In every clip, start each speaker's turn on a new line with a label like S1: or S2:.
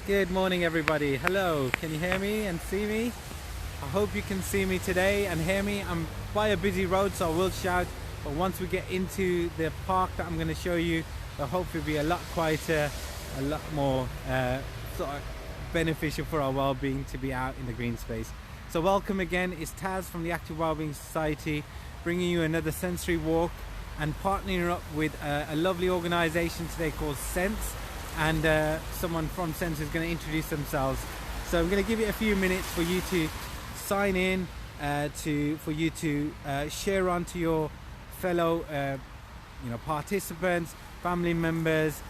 S1: Good morning, everybody. Hello, can you hear me and see me? I hope you can see me today and hear me. I'm by a busy road, so I will shout, but once we get into the park that I'm going to show you, it'll hopefully be a lot quieter, a lot more sort of beneficial for our well-being to be out in the green space. So welcome again. It's Taz from the Active Wellbeing Society, bringing you another sensory walk and partnering up with a lovely organisation today called Sense. And someone from Sense is going to introduce themselves. So I'm going to give it a few minutes for you to sign in, for you to share on to your fellow participants, family members,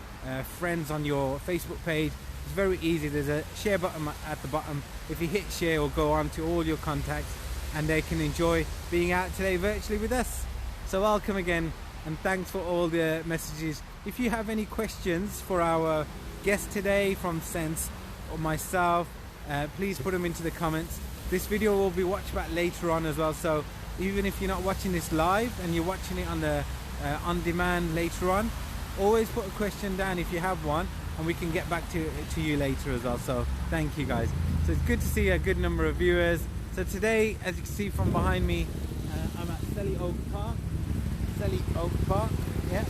S1: friends on your Facebook page. It's very easy. There's a share button at the bottom. If you hit share, it'll go on to all your contacts and they can enjoy being out today virtually with us. So welcome again, and thanks for all the messages. If you have any questions for our guest today from Sense or myself, please put them into the comments. This video will be watched back later on as well, so even if you're not watching this live and you're watching it on the on demand later on, always put a question down if you have one, and we can get back to you later as well. So thank you guys. So it's good to see a good number of viewers. So today, as you can see from behind me, I'm at Selly Oak Park. Selly Oak Park, yeah.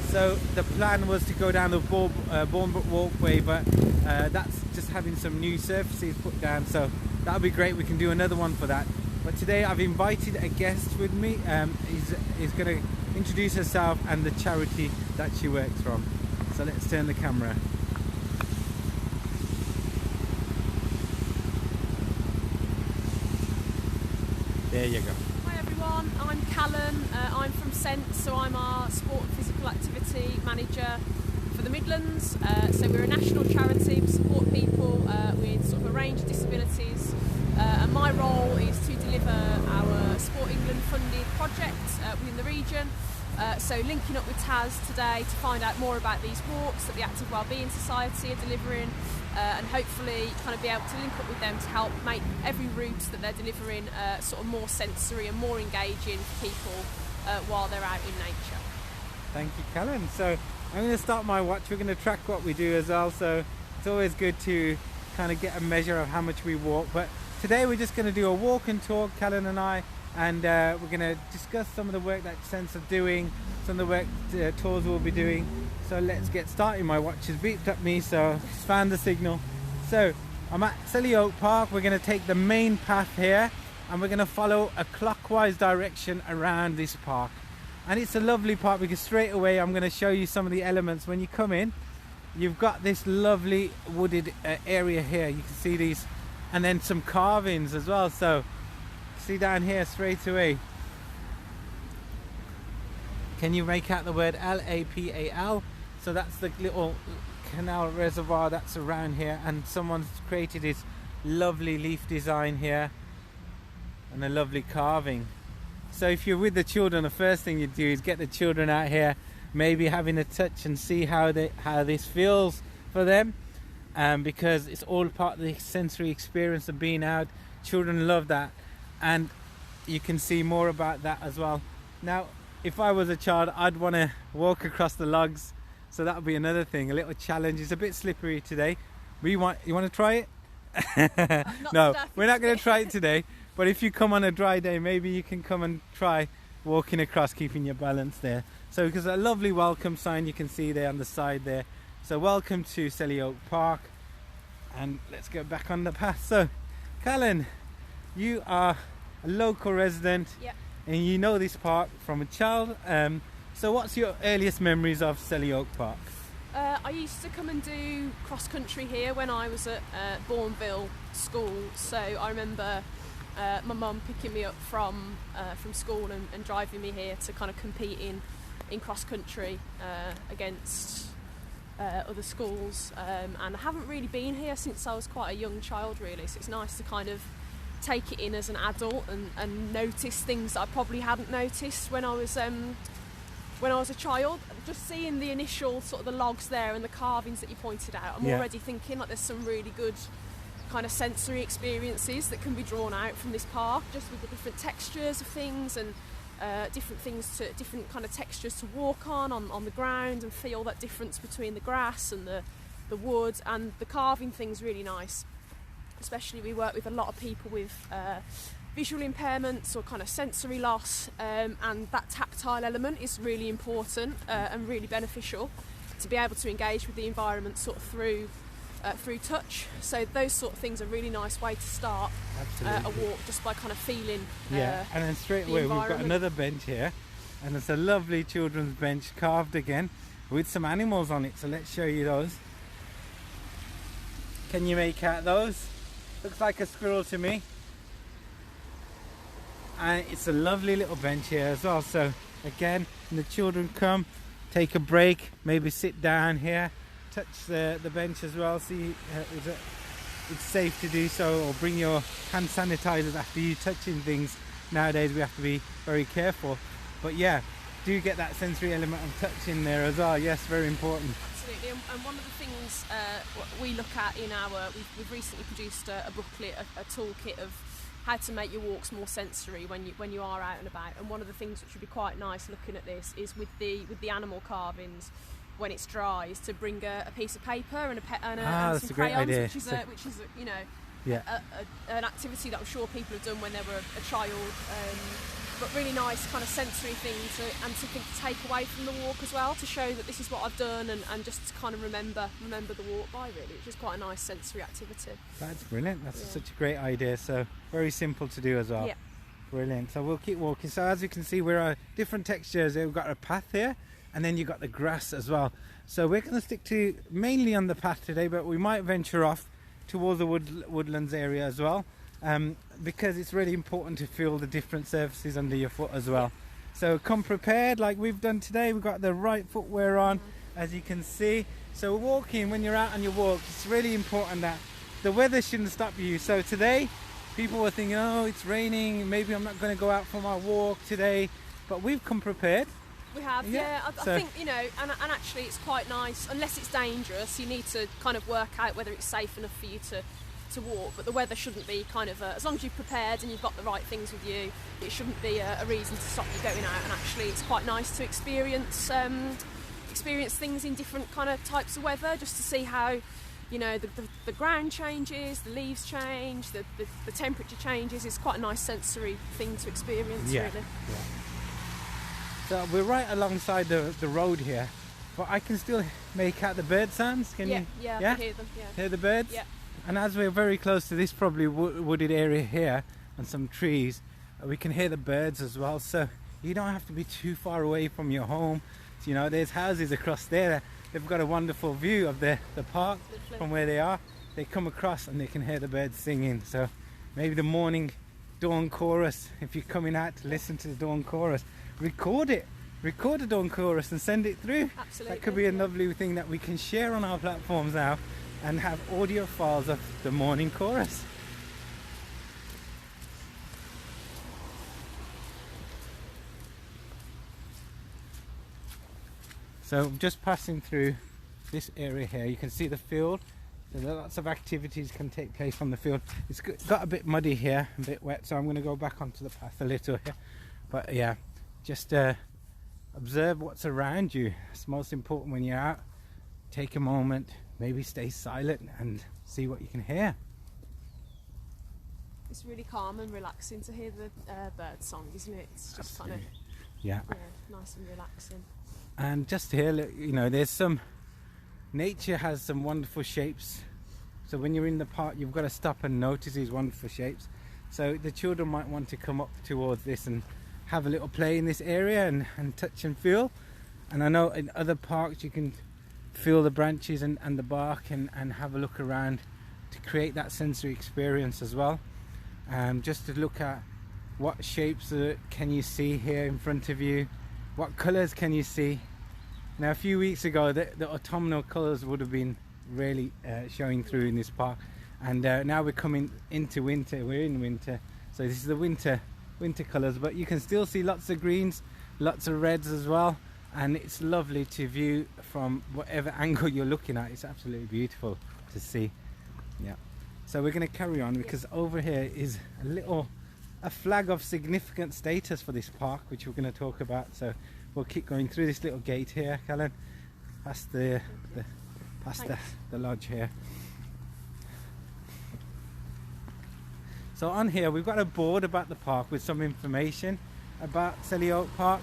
S1: So the plan was to go down the Bournemouth walkway, but that's just having some new surfaces put down, so that'll be great. We can do another one for that. But today I've invited a guest with me. He's going to introduce herself and the charity that she works from. So let's turn the camera. There you go.
S2: Hi everyone, I'm Callan. I'm from Sense, so I'm our sport and physical activity manager for the Midlands. So we're a national charity. We support people with sort of a range of disabilities, and my role is to deliver our Sport England funded projects within the region. So linking up with Taz today to find out more about these walks that the Active Wellbeing Society are delivering, and hopefully kind of be able to link up with them to help make every route that they're delivering sort of more sensory and more engaging for people while they're out in nature.
S1: Thank you, Callan. So I'm going to start my watch. We're going to track what we do as well, so it's always good to kind of get a measure of how much we walk. But today we're just going to do a walk and talk, Callan and I, and we're going to discuss some of the work that Sense are doing, some of the work tours we'll be doing. So let's get started. My watch has beeped at me, so just found the signal. So I'm at Selly Oak Park. We're going to take the main path here, and we're going to follow a clockwise direction around this park. And it's a lovely park because straight away I'm going to show you some of the elements. When you come in, you've got this lovely wooded area here. You can see these, and then some carvings as well. So see down here straight away. Can you make out the word L-A-P-A-L? So that's the little canal reservoir that's around here, and someone's created this lovely leaf design here and a lovely carving. So if you're with the children, the first thing you do is get the children out here, maybe having a touch and see how this feels for them, because it's all part of the sensory experience of being out. Children love that, and you can see more about that as well. Now, if I was a child, I'd want to walk across the logs, so that would be another thing, a little challenge. It's a bit slippery today. You want to try it? No, we're not going to try it today. But if you come on a dry day, maybe you can come and try walking across, keeping your balance there. So because a lovely welcome sign you can see there on the side there. So welcome to Selly Oak Park, and let's go back on the path. So Callan, you are a local resident.
S2: Yep.
S1: And you know this park from a child. So what's your earliest memories of Selly Oak Park?
S2: I used to come and do cross country here when I was at Bourneville school. So I remember my mum picking me up from school and driving me here to kind of compete in cross country against other schools. And I haven't really been here since I was quite a young child, really. So it's nice to kind of take it in as an adult and notice things that I probably hadn't noticed when I was a child. Just seeing the initial sort of the logs there and the carvings that you pointed out, I'm already thinking like there's some really good kind of sensory experiences that can be drawn out from this park, just with the different textures of things and different kind of textures to walk on the ground, and feel that difference between the grass and the the wood, and the carving thing's really nice. Especially we work with a lot of people with visual impairments or kind of sensory loss, and that tactile element is really important and really beneficial to be able to engage with the environment sort of through touch. So those sort of things are a really nice way to start a walk, just by kind of feeling
S1: and then straight away we've got another bench here, and it's a lovely children's bench carved again with some animals on it, so let's show you those. Can you make out those? Looks like a squirrel to me. And it's a lovely little bench here as well, so again, when the children come, take a break, maybe sit down here, touch the bench as well, see it's safe to do so, or bring your hand sanitizers after you touching things. Nowadays we have to be very careful, but yeah, do get that sensory element of touch in there as well. Yes, very important.
S2: Absolutely, and one of the things we look at in we've recently produced a booklet, a toolkit of how to make your walks more sensory when you are out and about. And one of the things which would be quite nice looking at this is with the animal carvings, when it's dry, is to bring a piece of paper and some crayons, which is an activity that I'm sure people have done when they were a child. But really nice kind of sensory thing to take away from the walk as well, to show that this is what I've done, and just to kind of remember the walk by, really, which is quite a nice sensory activity.
S1: That's brilliant. That's such a great idea. So very simple to do as well.
S2: Yeah.
S1: Brilliant. So we'll keep walking. So as you can see, we're different textures. We've got a path here, and then you've got the grass as well. So we're going to stick to mainly on the path today, but we might venture off towards the woodlands area as well. Because it's really important to feel the different surfaces under your foot as well. So come prepared like we've done today. We've got the right footwear on, as you can see. So walking, when you're out on your walk, it's really important that the weather shouldn't stop you. So today people were thinking, oh, it's raining, maybe I'm not going to go out for my walk today, but we've come prepared.
S2: We have, yeah. I think, and actually it's quite nice, unless it's dangerous. You need to kind of work out whether it's safe enough for you to walk, but the weather shouldn't be kind of as long as you've prepared and you've got the right things with you, it shouldn't be a reason to stop you going out. And actually it's quite nice to experience things in different kind of types of weather, just to see how the ground changes, the leaves change, the temperature changes. It's quite a nice sensory thing to experience, really. Yeah.
S1: So we're right alongside the road here, but I can still make out the bird sounds. Can you?
S2: Yeah, I can hear them. Yeah.
S1: Hear the birds?
S2: Yeah.
S1: And as we're very close to this probably wooded area here and some trees, we can hear the birds as well. So you don't have to be too far away from your home. So, there's houses across there. They've got a wonderful view of the park from where they are. They come across and they can hear the birds singing. So maybe the morning dawn chorus, if you're coming out to listen to the dawn chorus, record the dawn chorus and send it through.
S2: Absolutely.
S1: That could be a lovely thing that we can share on our platforms now, and have audio files of the morning chorus. So just passing through this area here, you can see the field. So lots of activities can take place on the field. It's got a bit muddy here, a bit wet, so I'm going to go back onto the path a little here. But yeah, just observe what's around you. It's most important when you're out. Take a moment, maybe stay silent and see what you can hear.
S2: It's really calm and relaxing to hear the bird song, isn't it? It's just
S1: Absolutely.
S2: kind of
S1: yeah,
S2: nice and relaxing.
S1: And just here, there's some nature has some wonderful shapes. So when you're in the park, you've got to stop and notice these wonderful shapes. So the children might want to come up towards this and have a little play in this area and touch and feel. And I know in other parks you can feel the branches and the bark and have a look around to create that sensory experience as well. Just to look at what shapes can you see here in front of you, what colours can you see. Now a few weeks ago the autumnal colours would have been really showing through in this park, and now we're coming into winter, we're in winter, so this is the winter colours, but you can still see lots of greens, lots of reds as well. And it's lovely to view from whatever angle you're looking at. It's absolutely beautiful to see. Yeah. So we're going to carry on, because over here is a flag of significant status for this park, which we're going to talk about. So we'll keep going through this little gate here, Callan, past past
S2: Thanks.
S1: the lodge here. So on here we've got a board about the park with some information about Selly Oak Park,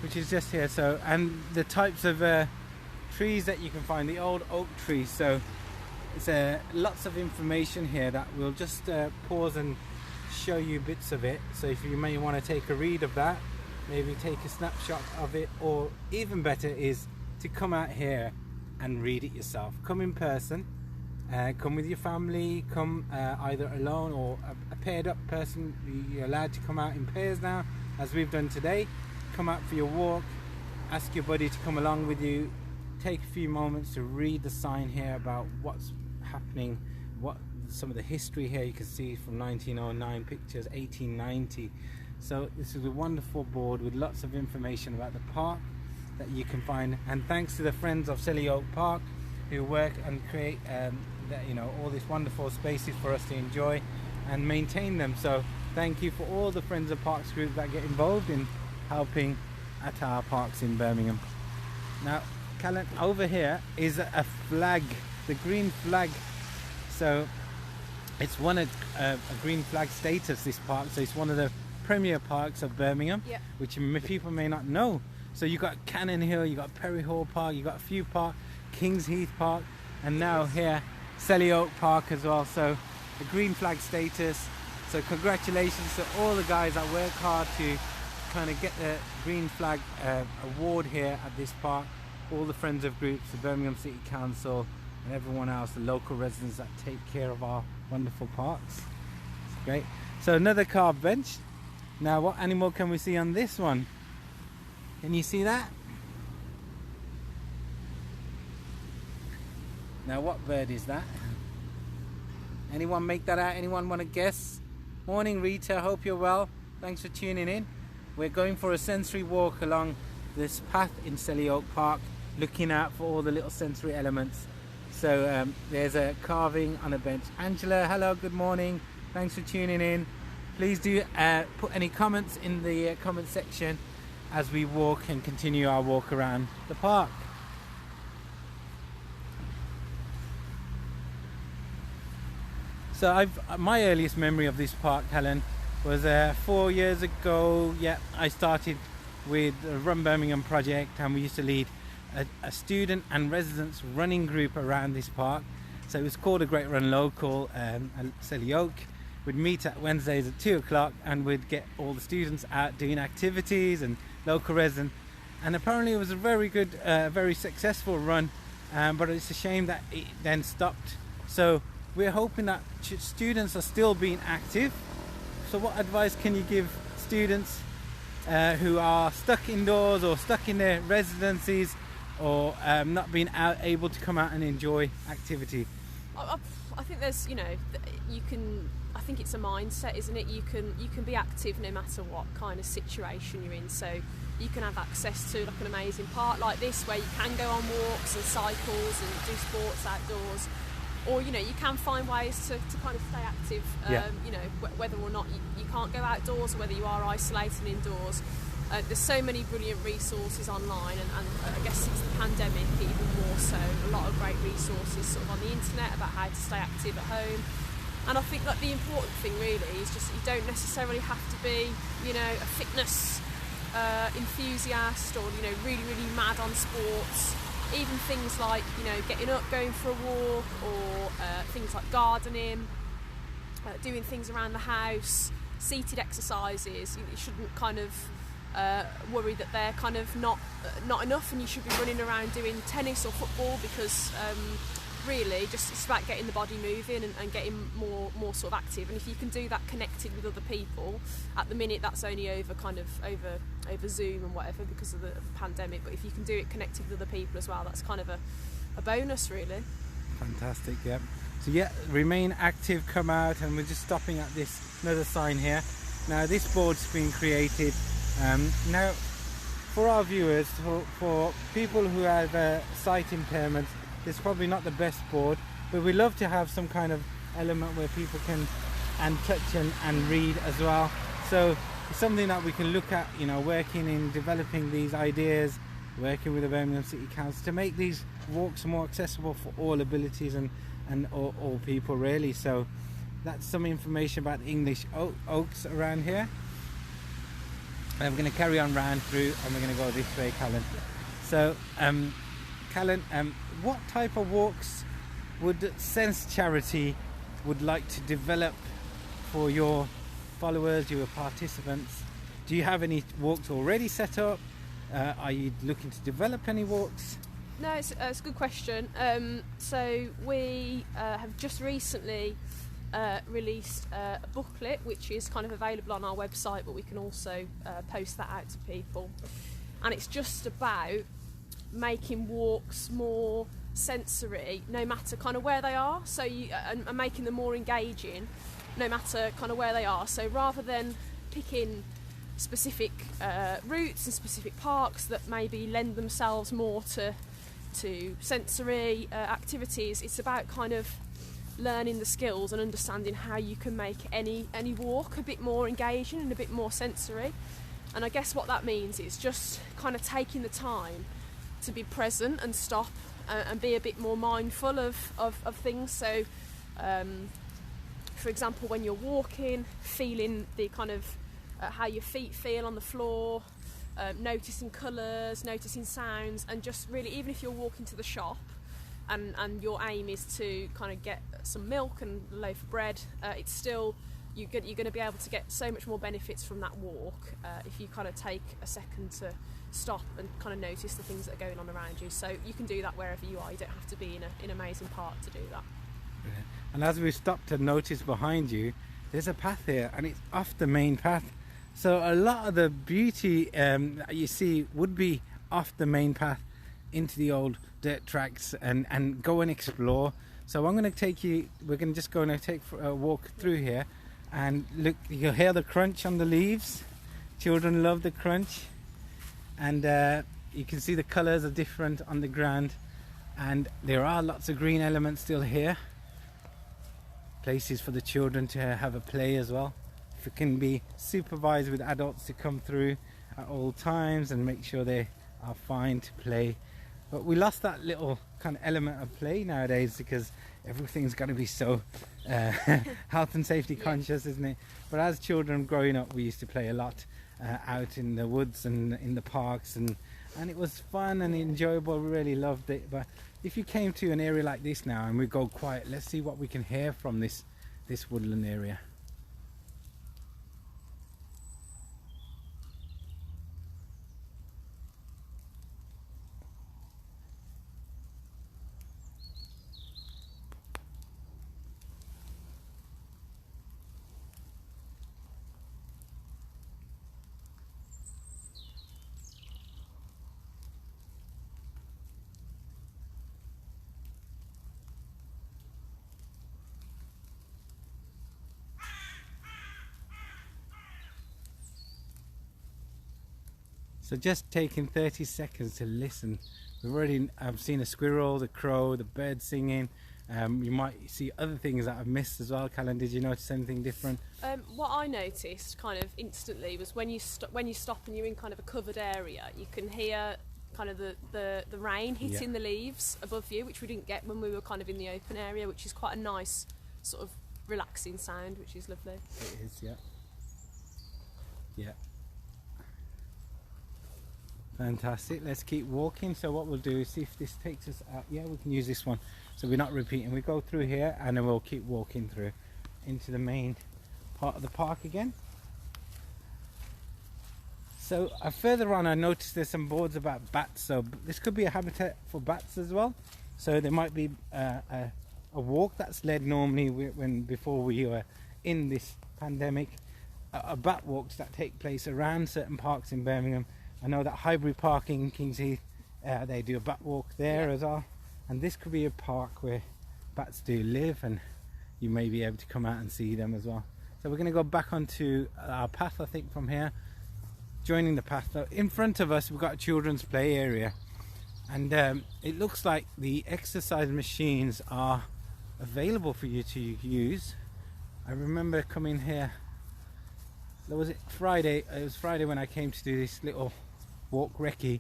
S1: which is just here. So, and the types of trees that you can find, the old oak trees. So it's lots of information here that we'll just pause and show you bits of it. So if you may want to take a read of that, maybe take a snapshot of it, or even better is to come out here and read it yourself. Come in person, come with your family, come either alone or a paired up person. You're allowed to come out in pairs now, as we've done today. Come out for your walk, ask your buddy to come along with you, take a few moments to read the sign here about what's happening, what some of the history here. You can see from 1909 pictures, 1890. So this is a wonderful board with lots of information about the park that you can find, and thanks to the friends of Selly Oak Park who work and create all these wonderful spaces for us to enjoy and maintain them. So thank you for all the Friends of Parks group that get involved in helping at our parks in Birmingham. Now, Callan, over here is a flag, the green flag. So it's won a green flag status, this park. So it's one of the premier parks of Birmingham,
S2: Yeah.
S1: which people may not know. So you got Cannon Hill, you got Perry Hall Park, you got a few parks, Kings Heath Park, and now here Selly Oak Park as well. So the green flag status. So congratulations to all the guys that work hard to kind of get the green flag award here at this park. All the friends of groups, the Birmingham City Council, and everyone else, the local residents that take care of our wonderful parks. It's great. So another carved bench. Now what animal can we see on this one? Can you see that? Now what bird is that? Anyone make that out? Anyone want to guess? Morning Rita, hope you're well. Thanks for tuning in. We're going for a sensory walk along this path in Selly Oak Park, looking out for all the little sensory elements. So there's a carving on a bench. Angela, hello, good morning. Thanks for tuning in. Please do put any comments in the comment section as we walk and continue our walk around the park. So my earliest memory of this park, Helen, was 4 years ago. Yeah, I started with the Run Birmingham project, and we used to lead a student and residents running group around this park. So it was called a Great Run Local at Selly Oak. We'd meet at Wednesdays at 2 o'clock, and we'd get all the students out doing activities and local residents. And apparently it was a very good, very successful run, but it's a shame that it then stopped. So we're hoping that students are still being active. So what advice can you give students who are stuck indoors or stuck in their residencies, or not being able to come out and enjoy activity?
S2: I think there's, I think it's a mindset, isn't it? You can be active no matter what kind of situation you're in. So you can have access to like an amazing park like this, where you can go on walks and cycles and do sports outdoors. Or you can find ways to kind of stay active, whether or not you can't go outdoors, or whether you are isolating indoors. There's so many brilliant resources online, and I guess since the pandemic even more so, a lot of great resources sort of on the internet about how to stay active at home. And I think that the important thing really is just that you don't necessarily have to be a fitness enthusiast, or really mad on sports. Even things like getting up, going for a walk, or things like gardening, doing things around the house, seated exercises. You shouldn't kind of worry that they're kind of not enough, and you should be running around doing tennis or football, because really just it's about getting the body moving and getting more sort of active. And if you can do that connected with other people, at the minute that's only over Zoom and whatever because of the pandemic, but if you can do it connected with other people as well, that's kind of a bonus really.
S1: Fantastic. Yeah. So yeah, remain active, come out. And we're just stopping at this another sign here. Now this board's been created now for our viewers, for people who have sight impairments. It's probably not the best board, but we love to have some kind of element where people can touch and read as well. So it's something that we can look at, working in developing these ideas working with the Birmingham City Council to make these walks more accessible for all abilities and all people really. So that's some information about the English oaks around here. And we're going to carry on round through, and we're going to go this way, Callan. So, Callan, what type of walks would Sense Charity would like to develop for your followers, your participants? Do you have any walks already set up? Are you looking to develop any walks?
S2: No, it's a good question. So we have just recently released a booklet which is kind of available on our website, but we can also post that out to people, and it's just about making walks more sensory no matter kind of where they are, so and making them more engaging no matter kind of where they are. So rather than picking specific routes and specific parks that maybe lend themselves more to sensory activities, it's about kind of learning the skills and understanding how you can make any walk a bit more engaging and a bit more sensory. And I guess what that means is just kind of taking the time to be present and stop and be a bit more mindful of things. So for example, when you're walking, feeling the kind of how your feet feel on the floor, noticing colours, noticing sounds, and just really, even if you're walking to the shop and your aim is to kind of get some milk and a loaf of bread, it's still, you're going to be able to get so much more benefits from that walk if you kind of take a second to stop and kind of notice the things that are going on around you. So you can do that wherever you are. You don't have to be in an amazing park to do that.
S1: Brilliant. And as we stopped to notice behind you, there's a path here, and it's off the main path. So a lot of the beauty that you see would be off the main path into the old dirt tracks and go and explore. So I'm going to take you, we're going to just go and take a walk through here, and look, you'll hear the crunch on the leaves. Children love the crunch, and you can see the colours are different on the ground, and there are lots of green elements still here. Places for the children to have a play as well. It can be supervised with adults to come through at all times and make sure they are fine to play. But we lost that little kind of element of play nowadays because everything's got to be so health and safety conscious, isn't it? But as children growing up, we used to play a lot out in the woods and in the parks, and it was fun and enjoyable. We really loved it. But if you came to an area like this now and we go quiet, let's see what we can hear from this woodland area. So just taking 30 seconds to listen. We've already seen a squirrel, the crow, the bird singing. You might see other things that I've missed as well. Callan, did you notice anything different?
S2: What I noticed kind of instantly was when you stop and you're in kind of a covered area, you can hear kind of the rain hitting the leaves above you, which we didn't get when we were kind of in the open area, which is quite a nice sort of relaxing sound, which is lovely.
S1: It is, yeah. Yeah. Fantastic. Let's keep walking. So what we'll do is see if this takes us out. Yeah, we can use this one. So we're not repeating. We go through here and then we'll keep walking through into the main part of the park again. So further on, I noticed there's some boards about bats. So this could be a habitat for bats as well. So there might be a walk that's led normally before we were in this pandemic. Bat walks that take place around certain parks in Birmingham. I know that Highbury Park in Kings Heath, they do a bat walk there as well. And this could be a park where bats do live, and you may be able to come out and see them as well. So we're going to go back onto our path, I think, from here. Joining the path. So in front of us, we've got a children's play area. And it looks like the exercise machines are available for you to use. I remember coming here, was it Friday? It was Friday when I came to do this little walk recce,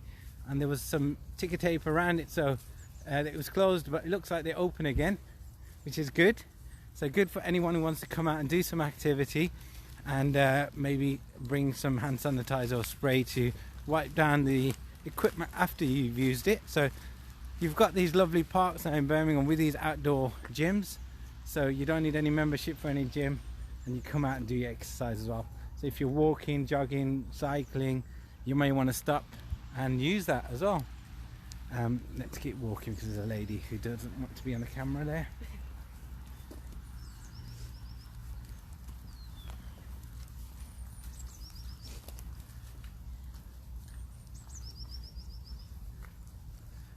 S1: and there was some ticker tape around it, so it was closed, but it looks like they're open again, which is good. So good for anyone who wants to come out and do some activity, and maybe bring some hand sanitizer or spray to wipe down the equipment after you've used it. So you've got these lovely parks now in Birmingham with these outdoor gyms, so you don't need any membership for any gym, and you come out and do your exercise as well. So if you're walking, jogging, cycling, you may want to stop and use that as well. Let's keep walking because there's a lady who doesn't want to be on the camera there.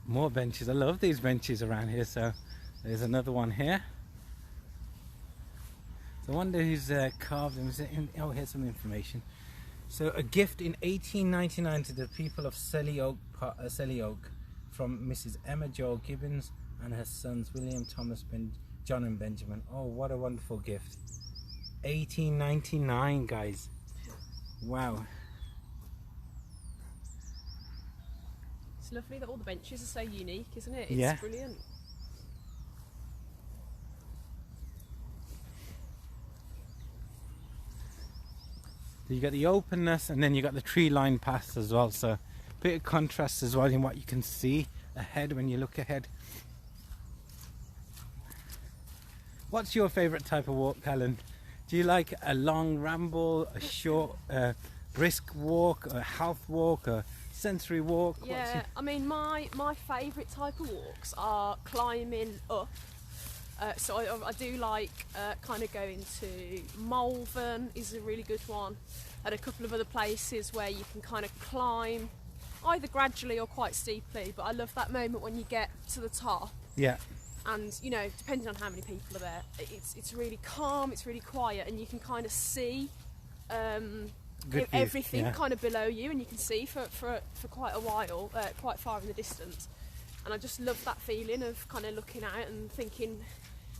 S1: More benches. I love these benches around here. So there's another one here. So I wonder who's carved them. Is it oh, here's some information. So a gift in 1899 to the people of Selly Oak from Mrs. Emma Jo Gibbons and her sons William, Thomas, John and Benjamin. Oh, what a wonderful gift. 1899, guys. Wow.
S2: It's lovely that all the benches are so unique, isn't it? It's
S1: yeah.
S2: Brilliant.
S1: So you got the openness, and then you got the tree-lined paths as well. So a bit of contrast as well in what you can see ahead when you look ahead. What's your favourite type of walk, Callan? Do you like a long ramble, a short brisk walk, a health walk, a sensory walk?
S2: Yeah, I mean my favourite type of walks are climbing up. So I do like kind of going to Malvern is a really good one, and a couple of other places where you can kind of climb either gradually or quite steeply, but I love that moment when you get to the top.
S1: Yeah.
S2: And you know, depending on how many people are there, it's really calm, it's really quiet, and you can kind of see everything kind of below you, and you can see for quite a while, quite far in the distance. And I just love that feeling of kind of looking out and thinking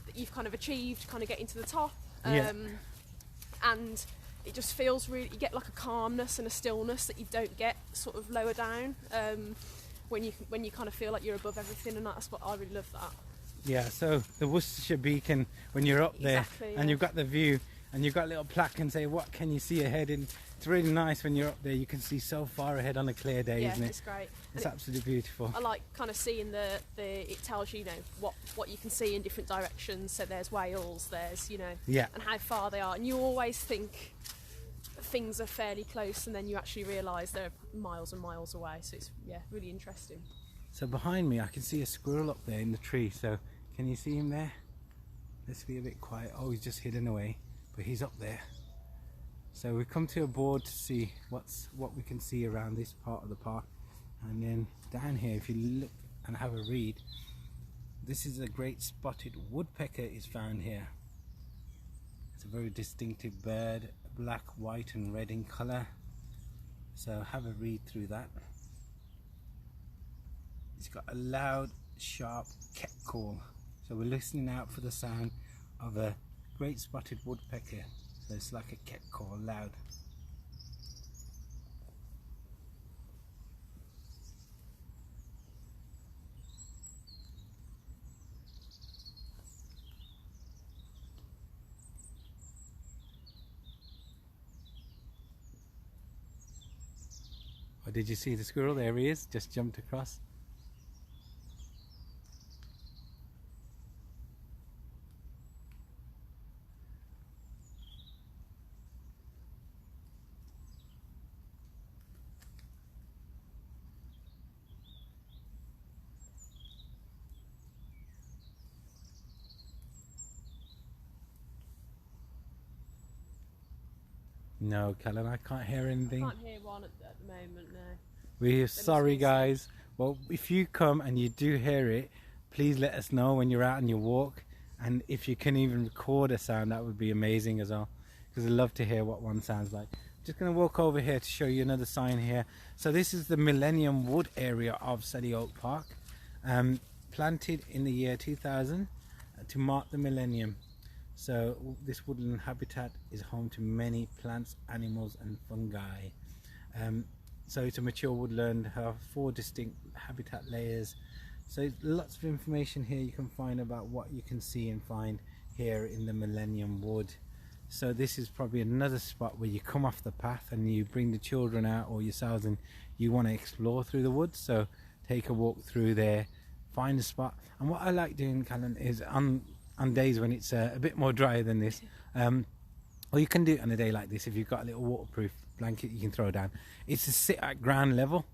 S2: that you've kind of achieved kind of getting to the top. And it just feels really, you get like a calmness and a stillness that you don't get sort of lower down, when you kind of feel like you're above everything, and that's what I really love that.
S1: Yeah, so the Worcestershire Beacon, when you're up there,
S2: exactly,
S1: and you've got the view, and you've got a little plaque and say what can you see ahead, and it's really nice when you're up there. You can see so far ahead on a clear day, isn't it?
S2: It's great.
S1: It's absolutely beautiful.
S2: I like kind of seeing it tells you, you know, what you can see in different directions. So there's Wales, there's, you know, and how far they are, and you always think things are fairly close, and then you actually realise they're miles and miles away. So it's really interesting.
S1: So behind me I can see a squirrel up there in the tree, so can you see him there? Let's be a bit quiet. Oh, he's just hidden away, but he's up there. So we come to a board to see what we can see around this part of the park, and then down here, if you look and have a read, this is a great spotted woodpecker is found here. It's a very distinctive bird, black, white and red in colour. So have a read through that. It's got a loud, sharp ket call. So we're listening out for the sound of a great spotted woodpecker. So it's like a ket call, loud. Oh, did you see the squirrel? There he is, just jumped across. No, Callan, I can't hear anything.
S2: I can't hear one at the moment, no.
S1: We're sorry, guys. Well, if you come and you do hear it, please let us know when you're out on your walk. And if you can even record a sound, that would be amazing as well, because I'd love to hear what one sounds like. Just going to walk over here to show you another sign here. So this is the Millennium Wood area of Selly Oak Park, planted in the year 2000 to mark the Millennium. So this woodland habitat is home to many plants, animals and fungi. So it's a mature woodland, have 4 distinct habitat layers. So lots of information here you can find about what you can see and find here in the Millennium Wood. So this is probably another spot where you come off the path and you bring the children out or yourselves and you want to explore through the woods. So take a walk through there, find a spot. And what I like doing, Callan, is on days when it's a bit more dry than this, or you can do it on a day like this if you've got a little waterproof blanket you can throw down, it's to sit at ground level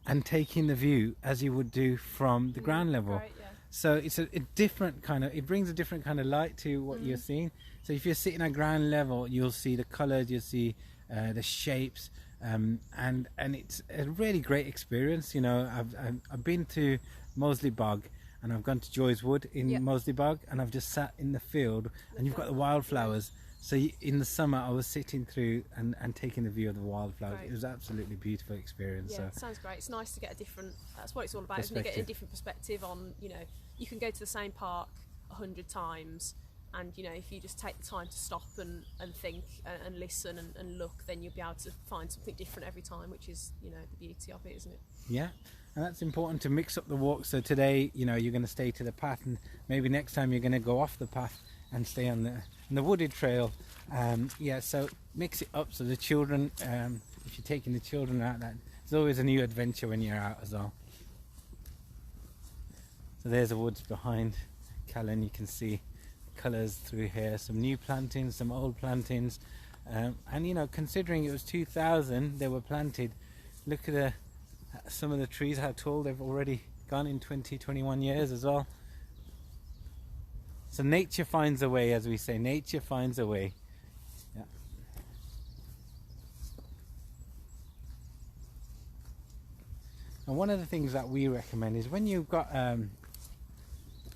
S1: and taking the view as you would do from the ground level.
S2: Right, yeah.
S1: So it's a different kind of, it brings a different kind of light to what you're seeing. So if you're sitting at ground level, you'll see the colours, you'll see the shapes, and it's a really great experience. You know, I've been to Moseley Bog and I've gone to Joy's Wood in Moseley Bog, and I've just sat in the field and you've got the wildflowers. So in the summer I was sitting through and taking the view of the wildflowers. Right. It was absolutely beautiful experience.
S2: Yeah,
S1: so
S2: it sounds great. It's nice to get a different, that's what it's all about, isn't it? Getting a different perspective on, you know, you can go to the same park 100 times, and you know, if you just take the time to stop and think and listen and look, then you'll be able to find something different every time, which is, you know, the beauty of it, isn't it? Yeah,
S1: and that's important to mix up the walk. So today, you know, you're going to stay to the path, and maybe next time you're going to go off the path and stay on the wooded trail. Yeah, so mix it up so the children, if you're taking the children out, there's always a new adventure when you're out as well. So there's the woods behind Callan. You can see colours through here, some new plantings, some old plantings, and you know, considering it was 2000 they were planted, look at some of the trees, how tall they've already gone in 21 years as well. So nature finds a way, as we say, nature finds a way. Yeah. And one of the things that we recommend is when you've got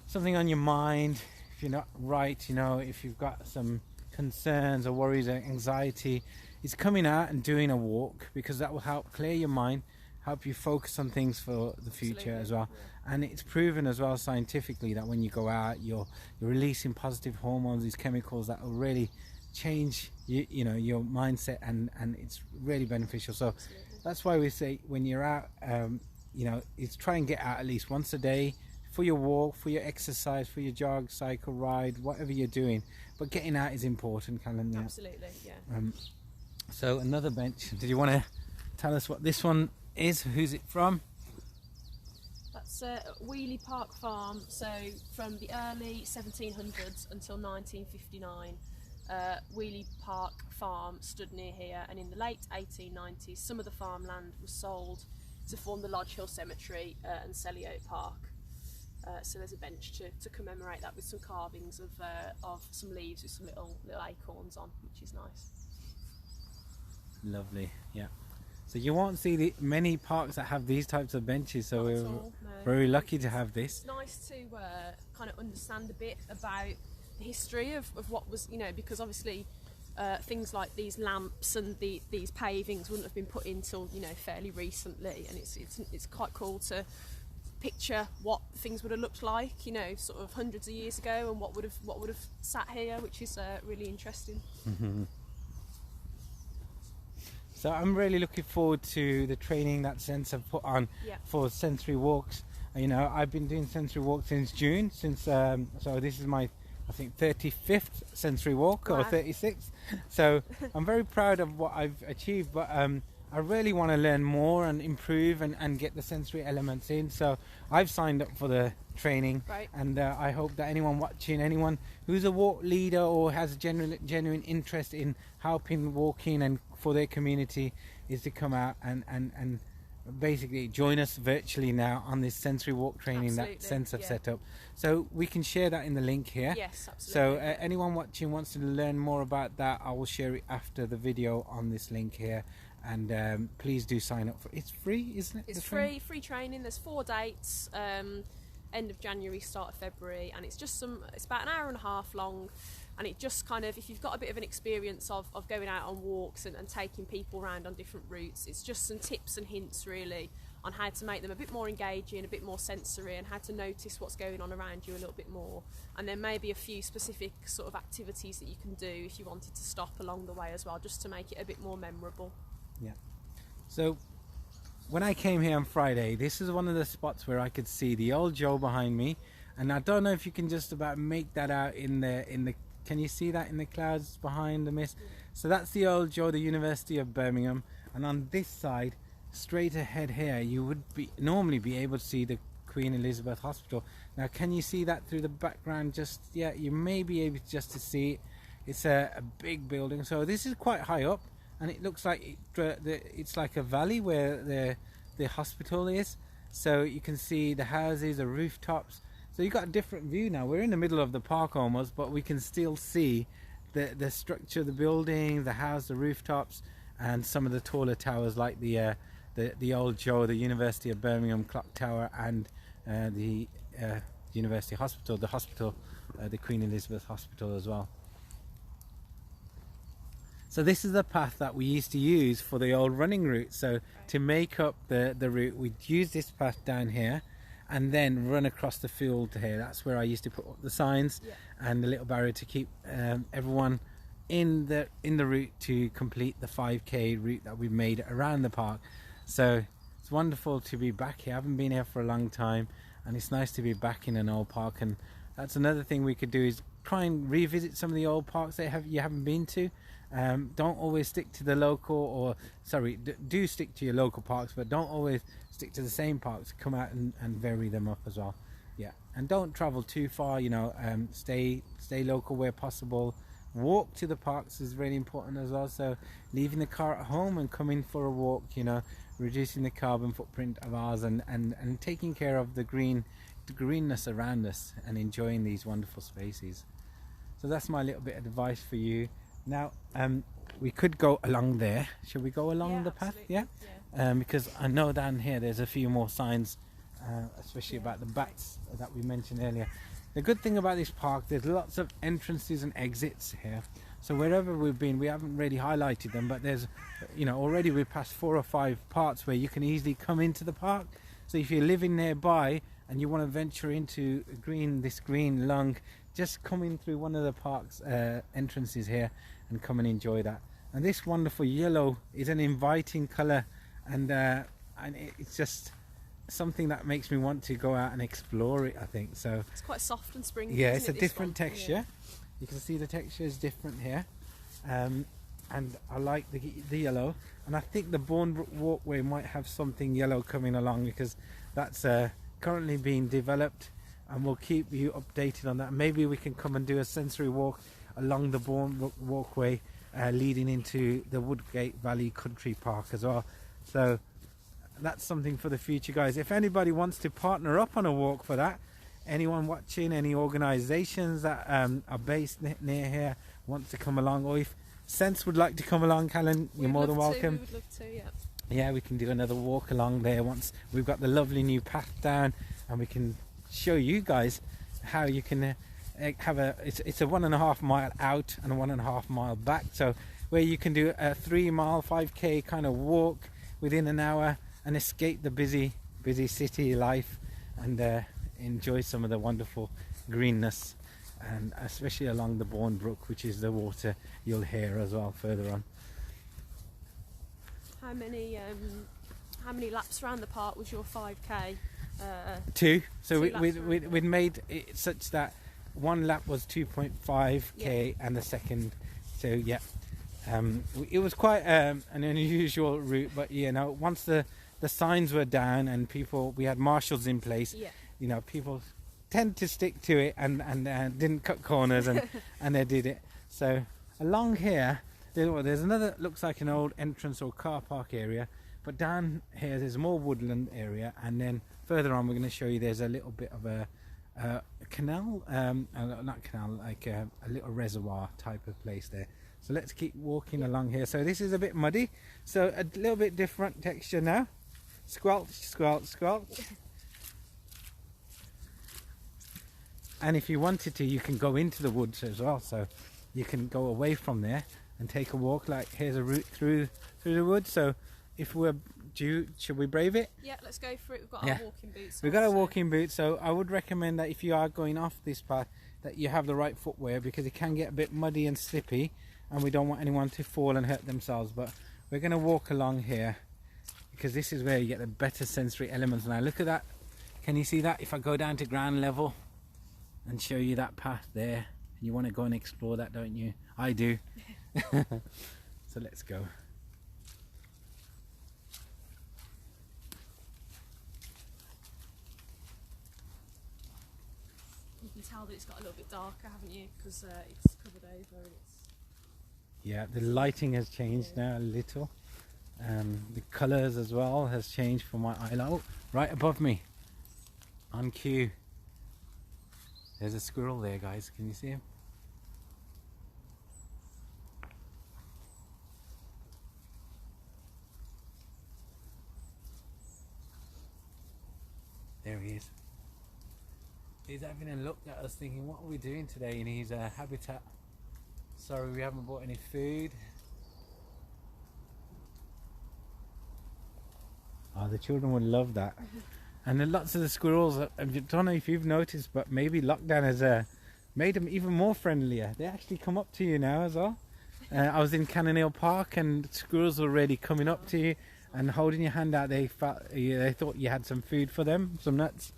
S1: something on your mind, if you're not right, you know, if you've got some concerns or worries or anxiety, is coming out and doing a walk, because that will help clear your mind, help you focus on things for the future as well. And it's proven as well scientifically that when you go out, you're releasing positive hormones, these chemicals that will really change you know, your mindset, and it's really beneficial. So that's why we say when you're out, you know, it's try and get out at least once a day for your walk, for your exercise, for your jog, cycle, ride, whatever you're doing. But getting out is important, Callan. Yeah.
S2: Absolutely, yeah.
S1: So another bench. Did you want to tell us what this one is? Who's it from?
S2: That's Wheelie Park Farm. So from the early 1700s until 1959, Wheelie Park Farm stood near here, and in the late 1890s some of the farmland was sold to form the Lodge Hill Cemetery and Selly Oak Park. So there's a bench to commemorate that with some carvings of some leaves with some little acorns on, which is nice.
S1: Lovely, yeah. So you won't see many parks that have these types of benches, so we're very lucky to have this.
S2: It's nice to kind of understand a bit about the history of what was, you know, because obviously things like these lamps and these pavings wouldn't have been put in till, you know, fairly recently, and it's quite cool to picture what things would have looked like, you know, sort of hundreds of years ago, and what would have sat here, which is really interesting.
S1: Mm-hmm. So I'm really looking forward to the training that Sense have put on for sensory walks. You know, I've been doing sensory walks since June, so this is my, I think, 35th sensory walk, or 36th. So I'm very proud of what I've achieved, but I really want to learn more and improve and get the sensory elements in. So I've signed up for the training, and I hope that anyone watching, anyone who's a walk leader or has a genuine interest in helping walking and for their community, is to come out and basically join us virtually now on this sensory walk training that Sense have set up. So we can share that in the link here.
S2: Yes, absolutely.
S1: So anyone watching wants to learn more about that, I will share it after the video on this link here. And please do sign up for it. It's free, isn't it?
S2: It's free training. There's 4 dates, end of January, start of February, and it's about an hour and a half long, and it just kind of, if you've got a bit of an experience of going out on walks and taking people around on different routes, it's just some tips and hints really on how to make them a bit more engaging, a bit more sensory, and how to notice what's going on around you a little bit more. And then maybe a few specific sort of activities that you can do if you wanted to stop along the way as well, just to make it a bit more memorable.
S1: Yeah. So when I came here on Friday, this is one of the spots where I could see the old Joe behind me, and I don't know if you can just about make that out in the. Can you see that in the clouds behind the mist? So that's the old Joe, the University of Birmingham, and on this side, straight ahead here, you would normally be able to see the Queen Elizabeth Hospital. Now, can you see that through the background? Just you may be able just to see it. It's a big building, so this is quite high up, and it looks like it's like a valley where the hospital is. So you can see the houses, the rooftops. So you've got a different view now. We're in the middle of the park almost, but we can still see the structure of the building, the house, the rooftops, and some of the taller towers like the old Joe, the University of Birmingham Clock Tower, and the University Hospital, the Queen Elizabeth Hospital as well. So this is the path that we used to use for the old running route. So to make up the route, we'd use this path down here and then run across the field here. That's where I used to put up the signs and the little barrier to keep everyone in the route to complete the 5k route that we've made around the park. So it's wonderful to be back here. I haven't been here for a long time, and it's nice to be back in an old park. And that's another thing we could do, is try and revisit some of the old parks that you haven't been to. Don't always stick to the local, or sorry, do stick to your local parks, but don't always stick to the same parks. Come out and vary them up as well. Yeah, and don't travel too far. Stay local where possible. Walk to the parks is really important as well. So leaving the car at home and coming for a walk, reducing the carbon footprint of ours, and taking care of the greenness around us, and enjoying these wonderful spaces. So that's my little bit of advice for you. Now, we could go along there. Shall we go along the path? Yeah? Because I know down here there's a few more signs, especially about the bats that we mentioned earlier. The good thing about this park, there's lots of entrances and exits here. So wherever we've been, we haven't really highlighted them, but there's, already we've passed 4 or 5 parts where you can easily come into the park. So if you're living nearby and you want to venture into this green lung, just come in through one of the park's entrances here and come and enjoy that. And this wonderful yellow is an inviting colour, and it's just something that makes me want to go out and explore it, I think. So
S2: it's quite soft and springy.
S1: Yeah, it's a different texture. You can see the texture is different here, and I like the yellow. And I think the Bournebrook Walkway might have something yellow coming along, because that's currently being developed, and we'll keep you updated on that. Maybe we can come and do a sensory walk along the Bournebrook Walkway, leading into the Woodgate Valley Country Park as well. So that's something for the future, guys. If anybody wants to partner up on a walk for that, anyone watching, any organisations that are based near here want to come along, or if Sense would like to come along, Callan, you're more than welcome.
S2: We would love to, yeah.
S1: Yeah, we can do another walk along there once we've got the lovely new path down, and we can show you guys how you can have it's a 1.5 mile out and a 1.5 mile back. So where you can do a 3 mile 5k kind of walk within an hour and escape the busy city life, and enjoy some of the wonderful greenness, and especially along the Bournebrook, which is the water you'll hear as well further on.
S2: How many laps around the park was your 5k?
S1: 2. So
S2: we'd
S1: we'd made it such that one lap was 2.5k and the second, so yeah, it was quite an unusual route, but once the signs were down and we had marshals in place, people tend to stick to it and didn't cut corners, and they did it. So along here there's another, looks like an old entrance or car park area, but down here there's more woodland area, and then further on we're going to show you there's a little bit of a canal, not canal, like a little reservoir type of place there. So let's keep walking along here. So this is a bit muddy, so a little bit different texture now. Squelch, squelch, squelch. And if you wanted to, you can go into the woods as well, so you can go away from there and take a walk. Like here's a route through the woods. So if we're due, should we brave it?
S2: Yeah, let's go for it. We've got our walking boots.
S1: We've got our walking boots, so I would recommend that if you are going off this path, that you have the right footwear, because it can get a bit muddy and slippy, and we don't want anyone to fall and hurt themselves. But we're going to walk along here because this is where you get the better sensory elements. Now look at that. Can you see that? If I go down to ground level and show you that path there, you want to go and explore that, don't you? I do. So let's go.
S2: You can tell that it's got a little bit darker, haven't you? Because it's covered over. And it's
S1: Yeah, the lighting has changed now a little. The colours as well has changed for my eye. Oh, right above me, on cue. There's a squirrel there, guys. Can you see him? There he is. He's having a look at us thinking, what are we doing today in his habitat? Sorry, we haven't bought any food. Oh, the children would love that. And then lots of the squirrels, I don't know if you've noticed, but maybe lockdown has made them even more friendlier. They actually come up to you now as well. I was in Callan Park and squirrels were already coming up to you and holding your hand out. They thought you had some food for them, some nuts.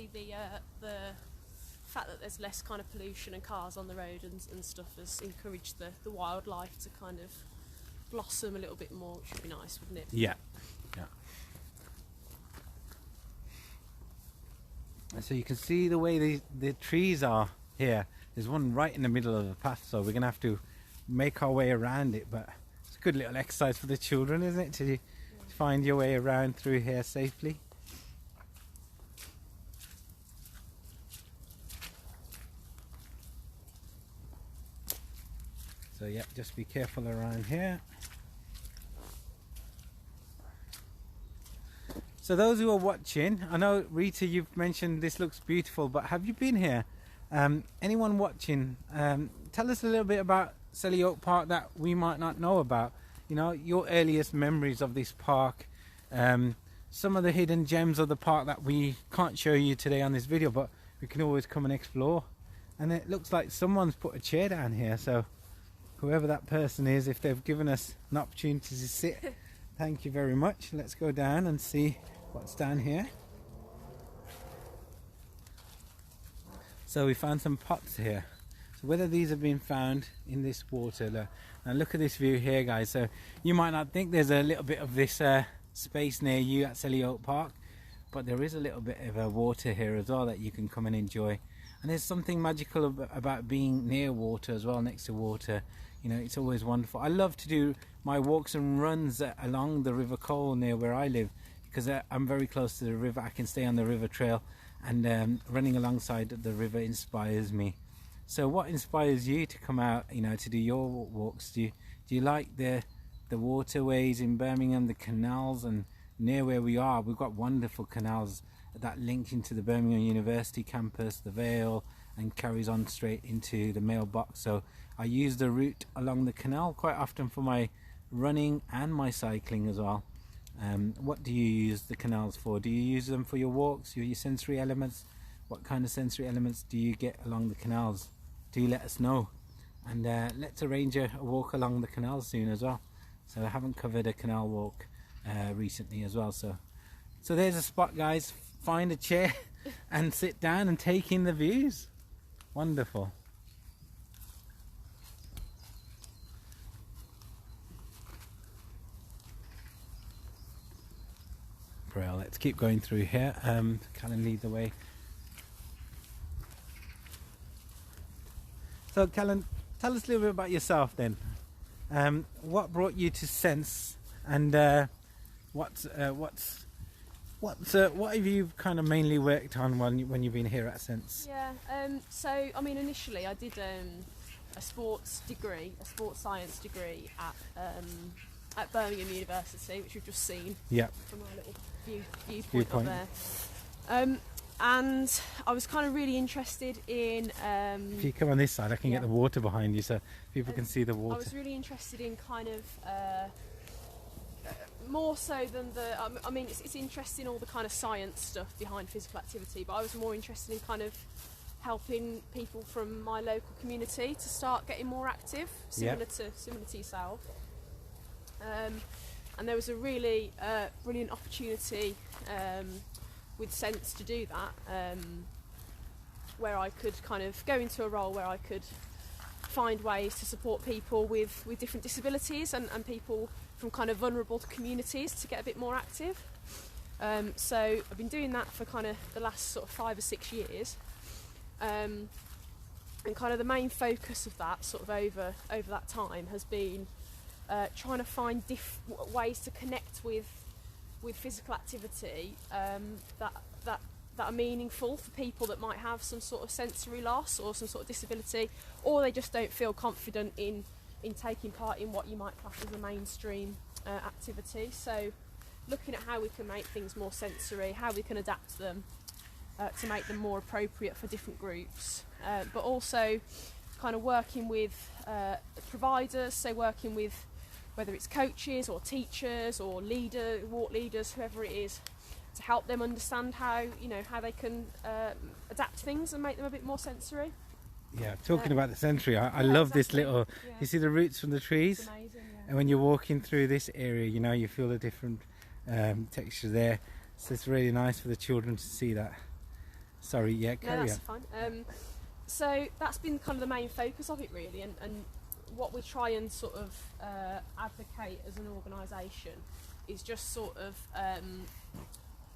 S2: hopefully the fact that there's less kind of pollution and cars on the road and stuff has encouraged the wildlife to kind of blossom a little bit more, which would be nice, wouldn't it?
S1: Yeah, yeah. And so you can see the way the trees are here. There's one right in the middle of the path, so we're going to have to make our way around it, but it's a good little exercise for the children, isn't it, to find your way around through here safely. So yeah, just be careful around here. So those who are watching, I know Rita, you've mentioned this looks beautiful, but have you been here? Anyone watching, tell us a little bit about Selly Oak Park that we might not know about. You know, your earliest memories of this park, some of the hidden gems of the park that we can't show you today on this video, but we can always come and explore. And it looks like someone's put a chair down here, so whoever that person is, if they've given us an opportunity to sit, thank you very much. Let's go down and see what's down here. So we found some pots here. So whether these have been found in this water, now look at this view here, guys. So you might not think there's a little bit of this space near you at Selly Oak Park, but there is a little bit of water here as well that you can come and enjoy. And there's something magical about being near water as well, next to water. You know, it's always wonderful. I love to do my walks and runs along the River Cole near where I live, because I'm very close to the river. I can stay on the river trail, and running alongside the river inspires me. So what inspires you to come out, you know, to do your walks? Do you like the waterways in Birmingham, the canals? And near where we are, we've got wonderful canals that link into the Birmingham University campus, the Vale, and carries on straight into the mailbox. So I use the route along the canal quite often for my running and my cycling as well. What do you use the canals for? Do you use them for your walks, your sensory elements? What kind of sensory elements do you get along the canals? Do let us know, and let's arrange a walk along the canal soon as well. So I haven't covered a canal walk recently as well. So there's a spot, guys. Find a chair and sit down and take in the views. Wonderful. Well, let's keep going through here. Callan, lead the way. So Callan, tell us a little bit about yourself then. What brought you to Sense, and what have you kind of mainly worked on when you've been here at Sense?
S2: Yeah, so I mean, initially I did a sports science degree at Birmingham University, which we've just seen.
S1: Yeah.
S2: From our little viewpoint up there. And I was kind of really interested in...
S1: if you come on this side, I can get the water behind you so people can see the water.
S2: I was really interested in kind of... more so than I mean, it's interesting all the kind of science stuff behind physical activity, but I was more interested in kind of helping people from my local community to start getting more active, similar to yourself. And there was a really brilliant opportunity with Sense to do that, where I could kind of go into a role where I could find ways to support people with different disabilities and people from kind of vulnerable communities to get a bit more active. So I've been doing that for kind of the last sort of 5 or 6 years. And kind of the main focus of that sort of over that time has been trying to find ways to connect with physical activity that are meaningful for people that might have some sort of sensory loss or some sort of disability, or they just don't feel confident in taking part in what you might class as a mainstream activity. So looking at how we can make things more sensory, how we can adapt them to make them more appropriate for different groups, but also kind of working with providers, so working with whether it's coaches or teachers or walk leaders, whoever it is, to help them understand how they can adapt things and make them a bit more sensory.
S1: Yeah, talking about the sensory, I love exactly. This little, you see the roots from the trees?
S2: It's amazing,
S1: and when you're walking through this area, you feel a different texture there, so it's really nice for the children to see that. Sorry, carry on.
S2: That's fine. So that's been kind of the main focus of it really, and what we try and sort of advocate as an organisation is just sort of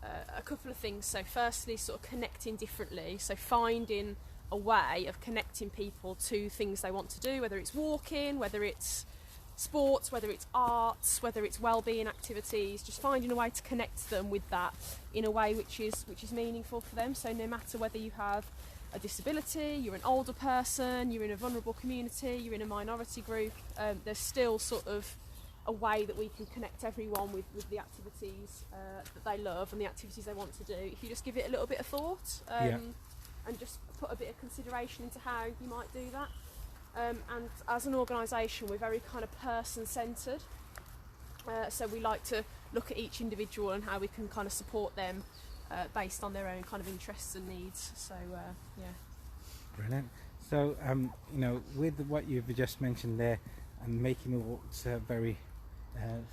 S2: a couple of things. So firstly, sort of connecting differently, so finding a way of connecting people to things they want to do, whether it's walking, whether it's sports, whether it's arts, whether it's wellbeing activities, just finding a way to connect them with that in a way which is meaningful for them. So no matter whether you have a disability, you're an older person, you're in a vulnerable community, you're in a minority group, there's still sort of a way that we can connect everyone with the activities that they love and the activities they want to do, if you just give it a little bit of thought and just put a bit of consideration into how you might do that. And as an organisation, we're very kind of person-centred, so we like to look at each individual and how we can kind of support them based on their own kind of interests and needs. So
S1: Brilliant. So with what you've just mentioned there and making the walks very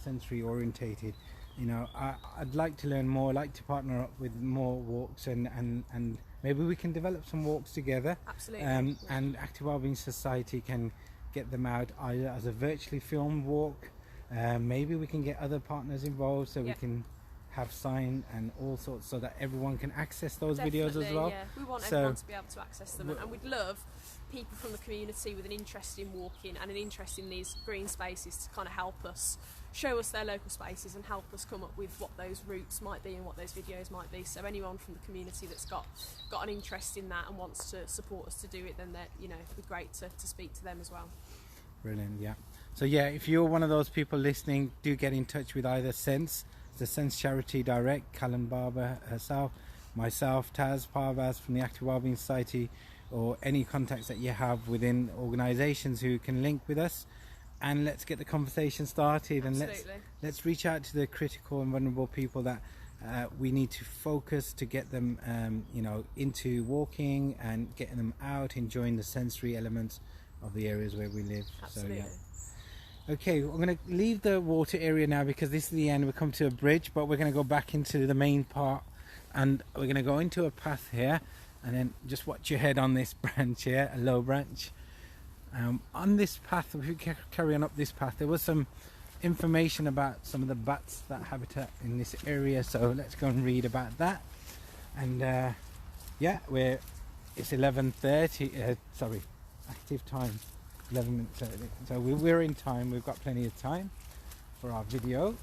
S1: sensory orientated, I'd like to learn more. I'd like to partner up with more walks and maybe we can develop some walks together.
S2: Absolutely.
S1: And Active Wellbeing Society can get them out either as a virtually filmed walk. Maybe we can get other partners involved so we can have sign and all sorts so that everyone can access those videos as well.
S2: Yeah, we want everyone to be able to access them, and we'd love people from the community with an interest in walking and an interest in these green spaces to kind of help us, show us their local spaces and help us come up with what those routes might be and what those videos might be. So anyone from the community that's got an interest in that and wants to support us to do it, then it'd be great to speak to them as well.
S1: Brilliant. So if you're one of those people listening, do get in touch with either Sense, the Sense Charity Direct, Callan, Barber herself, myself, Taz Parvaz from the Active Wellbeing Society, or any contacts that you have within organisations who can link with us, and let's get the conversation started.
S2: Absolutely.
S1: And let's reach out to the critical and vulnerable people that we need to focus to get them into walking and getting them out, enjoying the sensory elements of the areas where we live.
S2: Absolutely.
S1: So okay, I'm going to leave the water area now because this is the end. We've come to a bridge, but we're going to go back into the main part and we're going to go into a path here, and then just watch your head on this branch here, a low branch. On this path, if we carry on up this path, there was some information about some of the bats that habitat in this area, so let's go and read about that. And it's 11:30, active time 11 minutes early, so we're in time. We've got plenty of time for our video.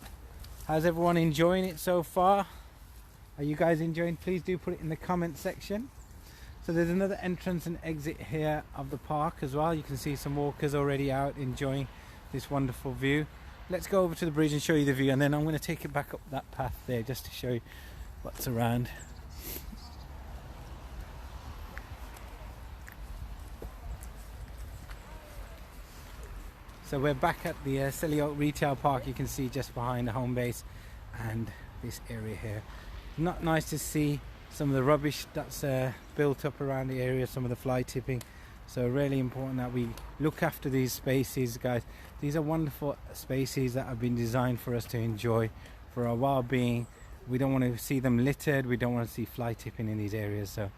S1: How's everyone enjoying it so far? Are you guys enjoying? Please do put it in the comment section. So there's another entrance and exit here of the park as well. You can see some walkers already out enjoying this wonderful view. Let's go over to the bridge and show you the view, and then I'm going to take it back up that path there just to show you what's around. So we're back at the Selly Oak Retail Park. You can see just behind the home base and this area here. Not nice to see some of the rubbish that's built up around the area, some of the fly tipping. So really important that we look after these spaces, guys. These are wonderful spaces that have been designed for us to enjoy, for our well-being. We don't want to see them littered. We don't want to see fly tipping in these areas. So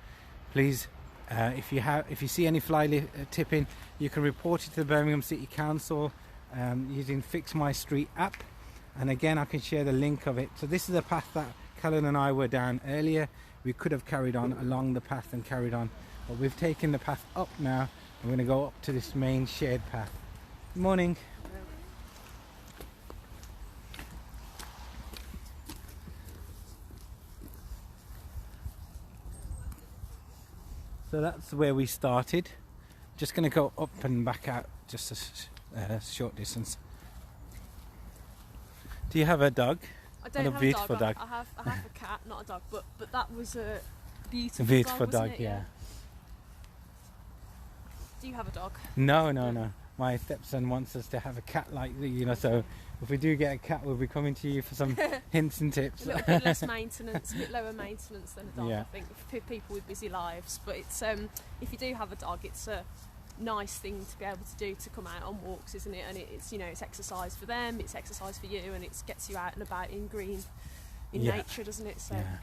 S1: please, if you see any fly tipping, you can report it to the Birmingham City Council using Fix My Street app. And again, I can share the link of it. So this is a path that Callan and I were down earlier. We could have carried on along the path and carried on, but we've taken the path up now. I'm going to go up to this main shared path. Good morning. So that's where we started. Just going to go up and back out just a short distance. Do you have a dog?
S2: I don't have a
S1: beautiful
S2: dog. I have a cat, not a dog, but that was a beautiful,
S1: beautiful
S2: dog,
S1: dog, yeah.
S2: Do you have a dog?
S1: No. My stepson wants us to have a cat like you know, so if we do get a cat, we'll be coming to you for some hints and tips.
S2: A little bit less maintenance, a bit lower maintenance than a dog,
S1: Yeah.
S2: I think, for people with busy lives. But it's if you do have a dog, it's a nice thing to be able to do, to come out on walks, isn't it? And it's, you know, it's exercise for them, it's exercise for you, and it gets you out and about in green, in nature, doesn't it? So.
S1: Yeah.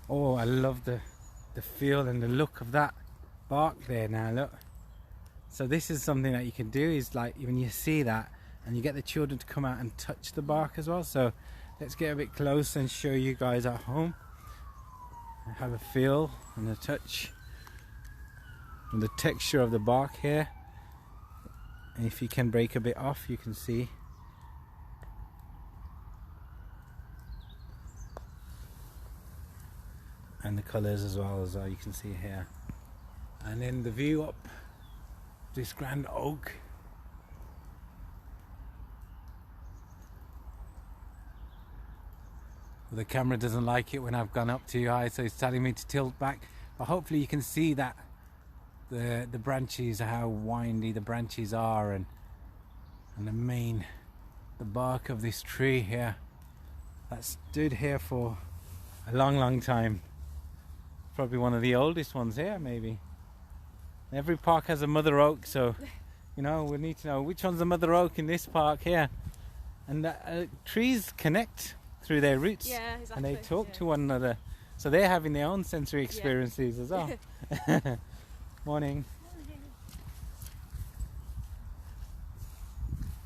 S1: Oh, I love the feel and the look of that bark there now, look. So this is something that you can do, is like when you see that and you get the children to come out and touch the bark as well. So let's get a bit close and show you guys at home. Have a feel and a touch and the texture of the bark here. And if you can break a bit off, you can see. And the colours as well, you can see here. And then the view up this grand oak. The camera doesn't like it when I've gone up too high, so it's telling me to tilt back. But hopefully you can see that the branches, how windy the branches are, and the bark of this tree here that stood here for a long time. Probably one of the oldest ones here, maybe. Every park has a mother oak, so you know, we need to know which one's the mother oak in this park here. And trees connect through their roots,
S2: Yeah, exactly.
S1: and they talk to one another, so they're having their own sensory experiences as well. Morning.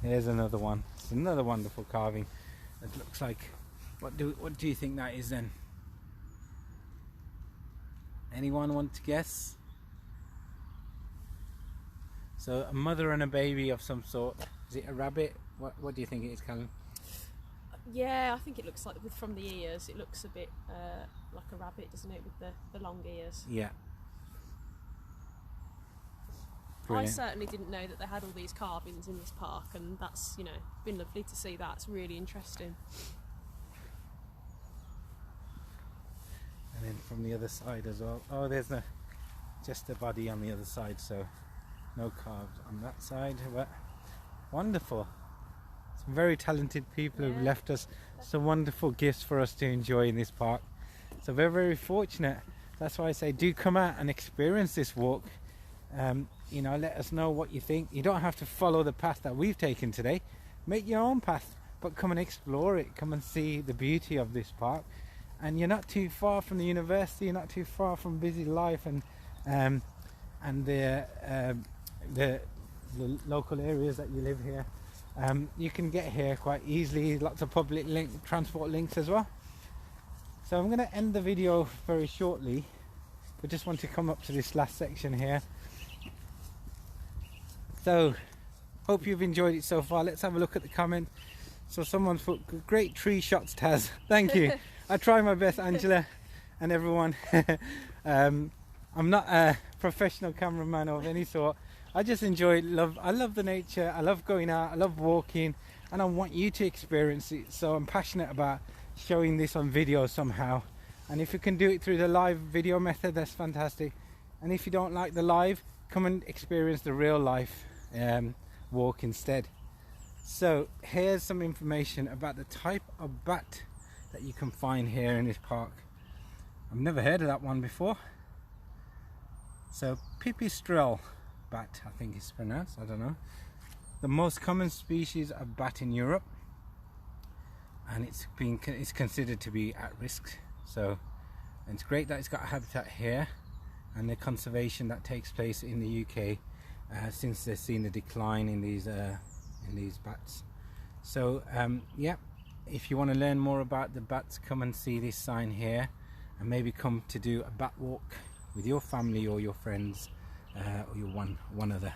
S1: Here's another one. It's another wonderful carving. It looks like, what do you think that is then? Anyone want to guess? So a mother and a baby of some sort. Is it a rabbit? What do you think it is, Callan?
S2: Yeah, I think it looks like, from the ears, it looks a bit like a rabbit, doesn't it, with the long ears?
S1: Yeah.
S2: Brilliant. I certainly didn't know that they had all these carvings in this park, and that's, you know, been lovely to see that. It's really interesting.
S1: And then from the other side as well. Oh, there's just the body on the other side, so no carves on that side. But wonderful. Some very talented people who've left us some wonderful gifts for us to enjoy in this park. So we're very fortunate. That's why I say do come out and experience this walk. You know, let us know what you think. You don't have to follow the path that we've taken today. Make your own path, but come and explore it. Come and see the beauty of this park. And you're not too far from the university. You're not too far from busy life and the local areas that you live here. You can get here quite easily. Lots of public transport links as well. So I'm going to end the video very shortly. We just want to come up to this last section here. So hope you've enjoyed it so far. Let's have a look at the comment. So someone's put great tree shots, Taz. Thank you. I try my best, Angela and everyone. I'm not a professional cameraman of any sort. I just I love the nature. I love going out. I love walking, and I want you to experience it. So I'm passionate about showing this on video somehow. And if you can do it through the live video method, that's fantastic. And if you don't like the live, come and experience the real life walk instead. So here's some information about the type of bat that you can find here in this park. I've never heard of that one before. So pipistrelle bat, I think it's pronounced, I don't know. The most common species of bat in Europe, and it's considered to be at risk. So and it's great that it's got a habitat here, and the conservation that takes place in the UK since they've seen the decline in these bats. So yeah, if you want to learn more about the bats, come and see this sign here, and maybe come to do a bat walk with your family or your friends, or your one other.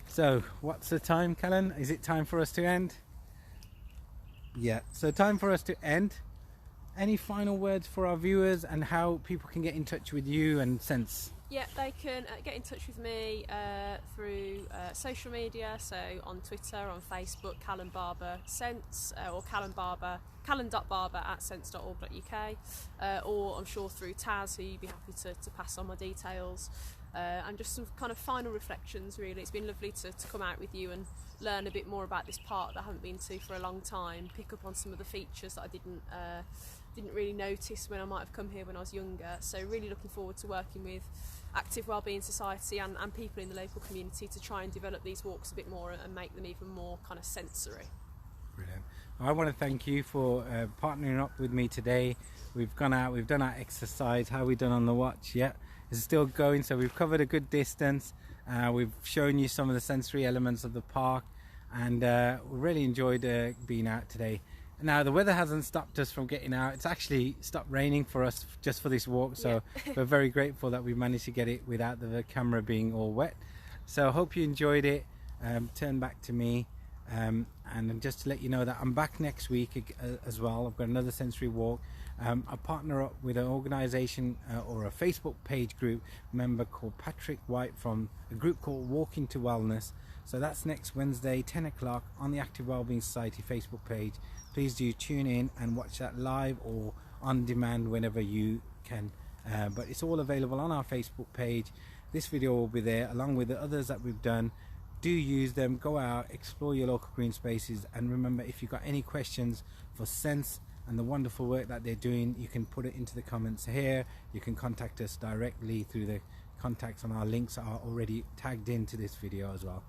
S1: So what's the time, Callan? Is it time for us to end? Yeah, so time for us to end. Any final words for our viewers and how people can get in touch with you and Sense?
S2: Yeah, they can get in touch with me through social media, so on Twitter, on Facebook, Callan Barber Sense, or callan.barber@sense.org.uk, or I'm sure through Taz, who you'd be happy to pass on my details. And just some kind of final reflections, really. It's been lovely to come out with you and learn a bit more about this park that I haven't been to for a long time, pick up on some of the features that I didn't really notice when I might have come here when I was younger. So really looking forward to working with Active Wellbeing Society and people in the local community to try and develop these walks a bit more and make them even more kind of sensory.
S1: Brilliant. I want to thank you for partnering up with me today. We've gone out, we've done our exercise. How are we done on the watch? Yeah, it's still going, so we've covered a good distance. We've shown you some of the sensory elements of the park, and we really enjoyed being out today. Now the weather hasn't stopped us from getting out. It's actually stopped raining for us just for this walk, so yeah. We're very grateful that we managed to get it without the camera being all wet. So I hope you enjoyed it. Turn back to me, and just to let you know that I'm back next week as well. I've got another sensory walk. I partner up with an organisation or a Facebook page group member called Patrick White from a group called Walking to Wellness. So that's next Wednesday, 10 o'clock on the Active Wellbeing Society Facebook page. Please do tune in and watch that live or on demand whenever you can. But it's all available on our Facebook page. This video will be there along with the others that we've done. Do use them, go out, explore your local green spaces, and remember, if you've got any questions for Sense and the wonderful work that they're doing, you can put it into the comments here. You can contact us directly through the contacts on our links are already tagged into this video as well.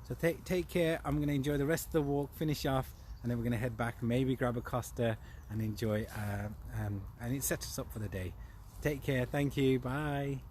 S1: So take care. I'm going to enjoy the rest of the walk, finish off, and then we're going to head back, maybe grab a Costa and enjoy, and it sets us up for the day. Take care. Thank you. Bye.